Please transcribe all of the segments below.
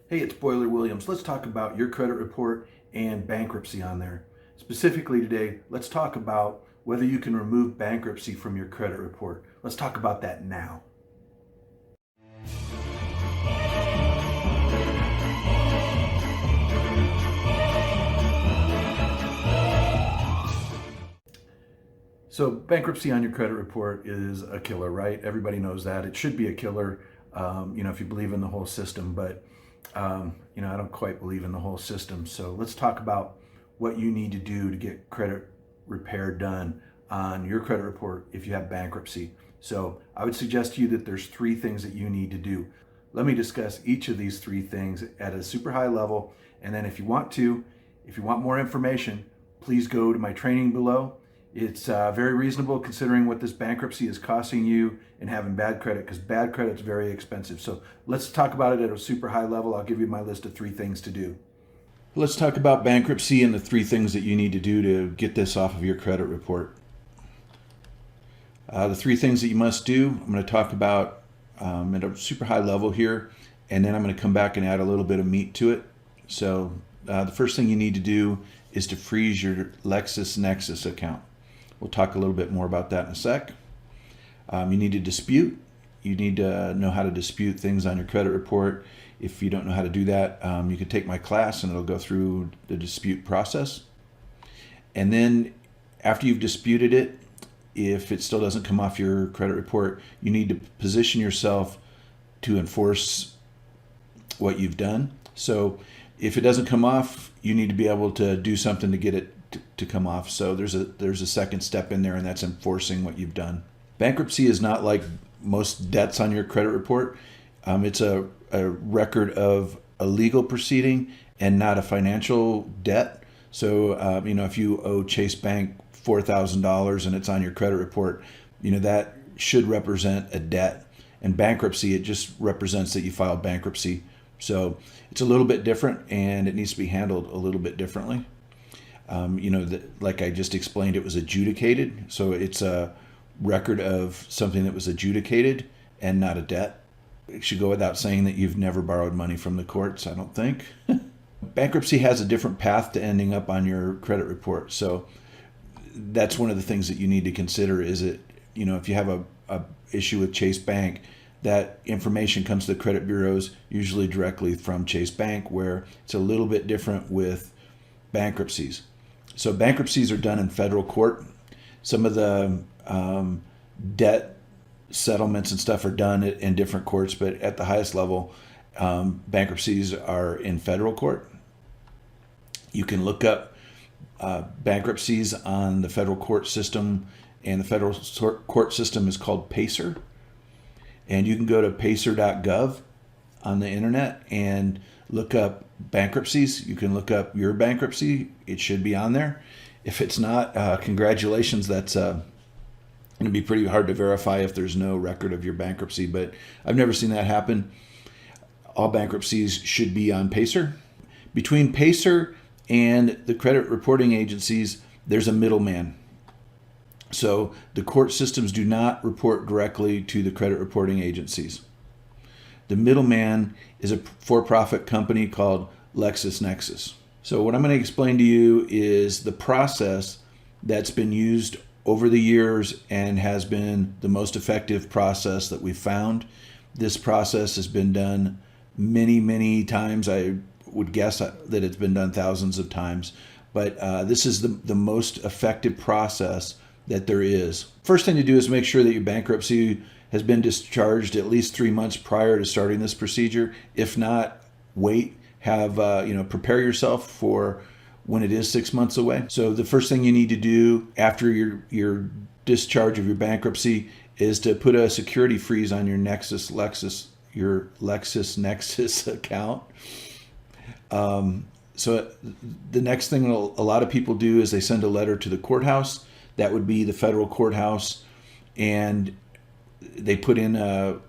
Hey, it's Boiler Williams. Let's talk about your credit report and bankruptcy on there. Specifically today, let's talk about whether you can remove bankruptcy from your credit report. Let's talk about that now. So bankruptcy on your credit report is a killer, right? Everybody knows that. It should be a killer, if you believe in the whole system, but I don't quite believe in the whole system. So let's talk about what you need to do to get credit repair done on your credit report if you have bankruptcy. So I would suggest to you that there's 3 things that you need to do. Let me discuss each of these 3 things at a super high level. And then if you want more information, please go to my training below. It's very reasonable considering what this bankruptcy is costing you and having bad credit, because bad credit is very expensive. So let's talk about it at a super high level. I'll give you my list of 3 things to do. Let's talk about bankruptcy and the 3 things that you need to do to get this off of your credit report. The 3 things that you must do, I'm going to talk about at a super high level here, and then I'm going to come back and add a little bit of meat to it. So the first thing you need to do is to freeze your LexisNexis account. We'll talk a little bit more about that in a sec. You need to dispute. You need to know how to dispute things on your credit report. If you don't know how to do that, you can take my class and it'll go through the dispute process. And then after you've disputed it, if it still doesn't come off your credit report, you need to position yourself to enforce what you've done. So if it doesn't come off, you need to be able to do something to get it to come off. So there's a second step in there, and that's enforcing what you've done. Bankruptcy is not like most debts on your credit report. It's a record of a legal proceeding and not a financial debt. So if you owe Chase Bank $4,000 and it's on your credit report, that should represent a debt. And bankruptcy, it just represents that you filed bankruptcy. So it's a little bit different, and it needs to be handled a little bit differently. Like I just explained, it was adjudicated. So it's a record of something that was adjudicated and not a debt. It should go without saying that you've never borrowed money from the courts, I don't think. Bankruptcy has a different path to ending up on your credit report. So that's one of the things that you need to consider is if you have a issue with Chase Bank, that information comes to the credit bureaus, usually directly from Chase Bank, where it's a little bit different with bankruptcies. So bankruptcies are done in federal court. Some of the debt settlements and stuff are done in different courts, but at the highest level, bankruptcies are in federal court. You can look up bankruptcies on the federal court system, and the federal court system is called PACER. And you can go to pacer.gov on the internet and look up bankruptcies. You can look up your bankruptcy. It should be on there. If it's not, congratulations. That's going to be pretty hard to verify if there's no record of your bankruptcy, but I've never seen that happen. All bankruptcies should be on PACER. Between PACER and the credit reporting agencies, there's a middleman. So the court systems do not report directly to the credit reporting agencies. The middleman is a for-profit company called LexisNexis. So what I'm going to explain to you is the process that's been used over the years and has been the most effective process that we've found. This process has been done many, many times. I would guess that it's been done thousands of times, but this is the most effective process that there is. First thing to do is make sure that your bankruptcy has been discharged at least 3 months prior to starting this procedure. If not, wait. Prepare yourself for when it is 6 months away. So the first thing you need to do after your discharge of your bankruptcy is to put a security freeze on your LexisNexis account. So the next thing a lot of people do is they send a letter to the courthouse. That would be the federal courthouse, and they put in an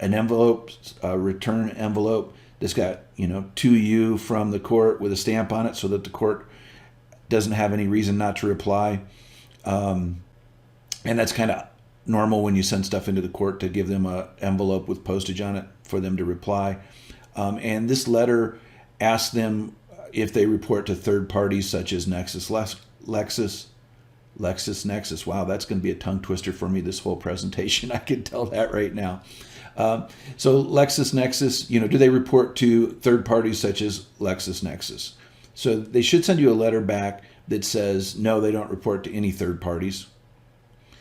envelope, a return envelope that's got to you from the court with a stamp on it, so that the court doesn't have any reason not to reply. And that's kind of normal when you send stuff into the court, to give them an envelope with postage on it for them to reply. And this letter asks them if they report to third parties such as LexisNexis. Wow, that's going to be a tongue twister for me this whole presentation. I can tell that right now. So LexisNexis, do they report to third parties such as LexisNexis? So they should send you a letter back that says, no, they don't report to any third parties.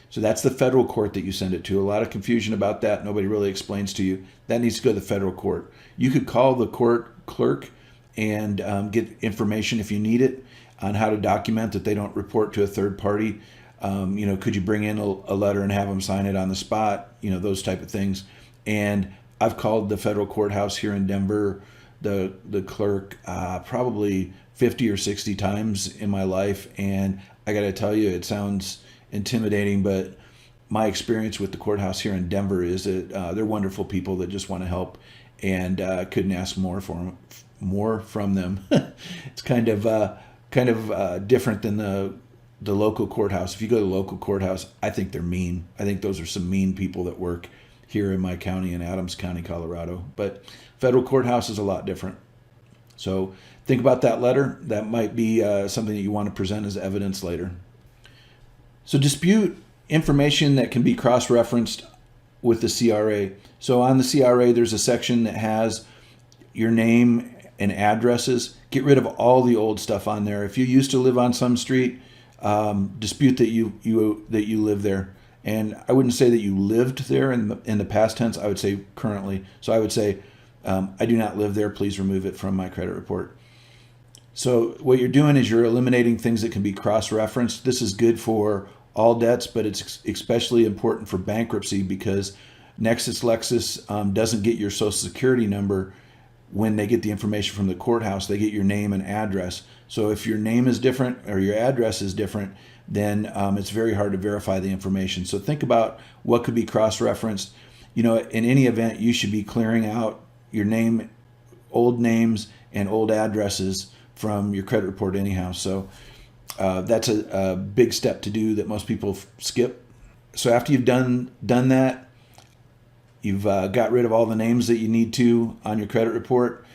So that's the federal court that you send it to. A lot of confusion about that. Nobody really explains to you. That needs to go to the federal court. You could call the court clerk and get information if you need it on how to document that they don't report to a third party. Could you bring in a letter and have them sign it on the spot? Those type of things. And I've called the federal courthouse here in Denver, the clerk, probably 50 or 60 times in my life. And I got to tell you, it sounds intimidating, but my experience with the courthouse here in Denver is that they're wonderful people that just want to help, and couldn't ask more from them. It's kind of different than the local courthouse. If you go to the local courthouse, I think they're mean. I think those are some mean people that work here in my county, in Adams County, Colorado. But federal courthouse is a lot different. So think about that letter. That might be something that you want to present as evidence later. So dispute information that can be cross-referenced with the CRA. So on the CRA, there's a section that has your name and addresses. Get rid of all the old stuff on there. If you used to live on some street, dispute that you live there. And I wouldn't say that you lived there in the past tense. I would say currently. So I would say, I do not live there. Please remove it from my credit report. So what you're doing is you're eliminating things that can be cross-referenced. This is good for all debts, but it's especially important for bankruptcy because LexisNexis doesn't get your social security number when they get the information from the courthouse. They get your name and address. So if your name is different or your address is different, then it's very hard to verify the information. So think about what could be cross-referenced. In any event, you should be clearing out your name, old names, and old addresses from your credit report anyhow. So that's a big step to do that most people skip. So after you've done that, you've got rid of all the names that you need to on your credit report,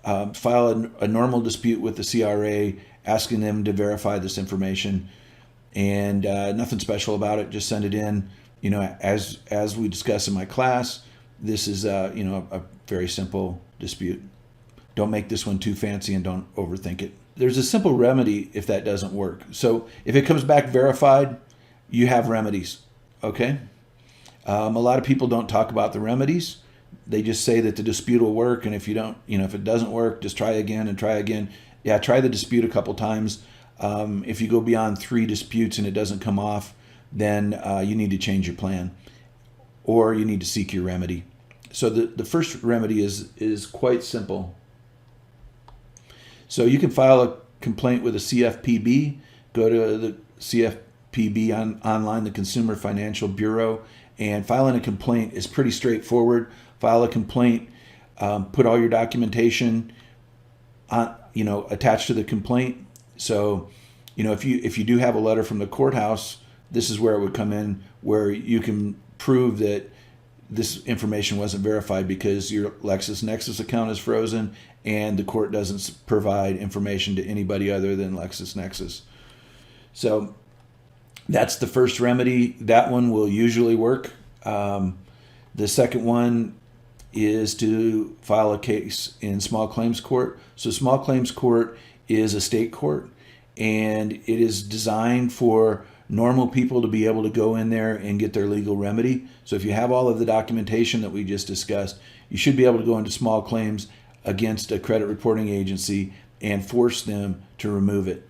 file a normal dispute with the CRA, asking them to verify this information. And nothing special about it. Just send it in. As we discussed in my class, this is a very simple dispute. Don't make this one too fancy and don't overthink it. There's a simple remedy if that doesn't work. So if it comes back verified, you have remedies. Okay. A lot of people don't talk about the remedies. They just say that the dispute will work, and if it doesn't work, just try again and try again. Yeah, try the dispute a couple times. If you go beyond 3 disputes and it doesn't come off, then you need to change your plan, or you need to seek your remedy. So the first remedy is quite simple. So you can file a complaint with a CFPB. Go to the CFPB online, the Consumer Financial Bureau, and filing a complaint is pretty straightforward. File a complaint, put all your documentation on, attached to the complaint. So, if you do have a letter from the courthouse, this is where it would come in, where you can prove that this information wasn't verified because your LexisNexis account is frozen and the court doesn't provide information to anybody other than LexisNexis. So that's the first remedy. That one will usually work. The second one is to file a case in small claims court. So small claims court is a state court, and it is designed for normal people to be able to go in there and get their legal remedy. So if you have all of the documentation that we just discussed, you should be able to go into small claims against a credit reporting agency and force them to remove it.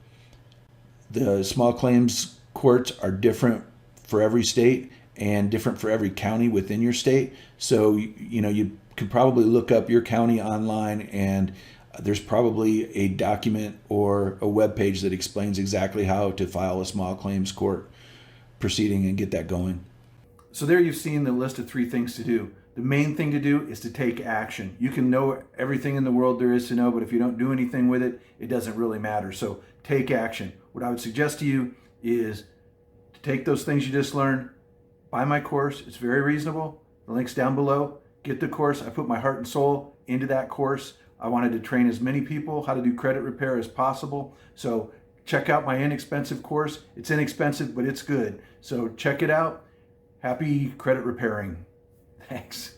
The small claims courts are different for every state and different for every county within your state. So, you could probably look up your county online, and there's probably a document or a web page that explains exactly how to file a small claims court proceeding and get that going. So there you've seen the list of 3 things to do. The main thing to do is to take action. You can know everything in the world there is to know, but if you don't do anything with it, it doesn't really matter. So take action. What I would suggest to you is to take those things you just learned, buy my course. It's very reasonable. The link's down below. Get the course. I put my heart and soul into that course. I wanted to train as many people how to do credit repair as possible. So check out my inexpensive course. It's inexpensive, but it's good. So check it out. Happy credit repairing. Thanks.